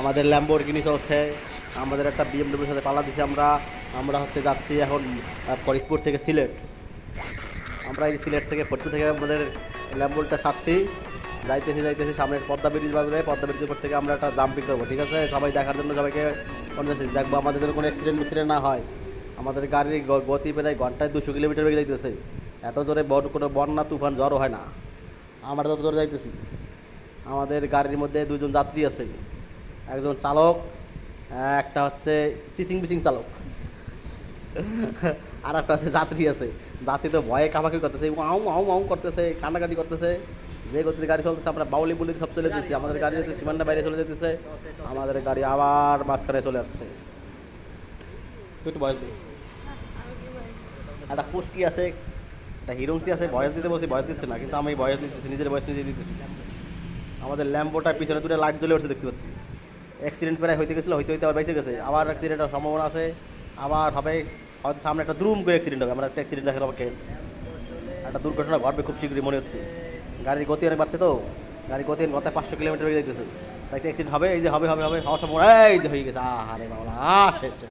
আমাদের ল্যাম্বোরগিনি চলছে, আমাদের একটা বিএমডব্লিউর সাথে পাল্লা দিছি আমরা। আমরা হচ্ছে যাচ্ছি এখন ফরিদপুর থেকে সিলেট। আমরা এই সিলেট থেকে ফরিদপুর থেকে আমাদের ল্যাম্বোরটা ছাড়ছি, যাইতেছি সামনে পদ্মা ব্রিজ বাজবে, পদ্মা ব্রিজের উপর থেকে আমরা একটা জাম্পিং করবো, ঠিক আছে? সবাই দেখার জন্য সবাইকে দেখবো আমাদের যেন কোনো অ্যাক্সিডেন্ট না হয়। আমাদের গাড়ির গতি প্রায় ঘন্টায় 200 কিলোমিটার বেগে যাইতেছে। এত জোরে কোনো বন্যা তুফান জ্বরও হয় না, আমরা তত জোরে যাইতেছি। আমাদের গাড়ির মধ্যে 2জন যাত্রী আছে, একজন চালক, একটা হচ্ছে চিচিং বিচিং চালক, আর একটা আছে যাত্রী আছে। যাত্রী তো ভয়ে কামাকি করতেছে, আউ আউ আউ করতেছে, কান্নাকাটি করতেছে। যে গতিতে গাড়ি চলতেছে আমরা বাউলি বলি সব চলে যেতেছি, আমাদের গাড়ি যেতে সীমান্তের বাইরে চলে যেতেছে, আমাদের গাড়ি আবার মাঝখানে চলে আসছে। তুই একটু বয়স দিই, একটা পুস্কি আছে, একটা হিরোংসি আছে, বয়স দিতে বলছি, বয়স দিচ্ছে না, কিন্তু আমি বয়স দিতেছি, নিজের বয়স নিজে দিতেছি। আমাদের ল্যাম্বোটার পিছনে দুটো লাইট জ্বলে উঠছে দেখতে পাচ্ছি। অ্যাক্সিডেন্ট প্রায় হইতে গেছিলো, হইতে আবার বেঁচে গেছে, আবার অ্যাক্সিডেন্টের সম্ভাবনা আছে, আবার হবে, হয়তো সামনে একটা দ্রুম করে অ্যাক্সিডেন্ট হবে। আমরা একটা অ্যাক্সিডেন্ট দেখার অপেক্ষা আছে, একটা দুর্ঘটনা ঘটবে খুব শীঘ্রই মনে হচ্ছে। গাড়ির গতি অনেক বাড়ছে তো, গাড়ির গতি 500 কিলোমিটার হয়ে যাইতেছে, তাই একটা অ্যাক্সিডেন্ট হবে। এই যে হবে হওয়ার সম্ভাবনা, এই যে হয়ে গেছে, আরে বাবা শেষ শেষ।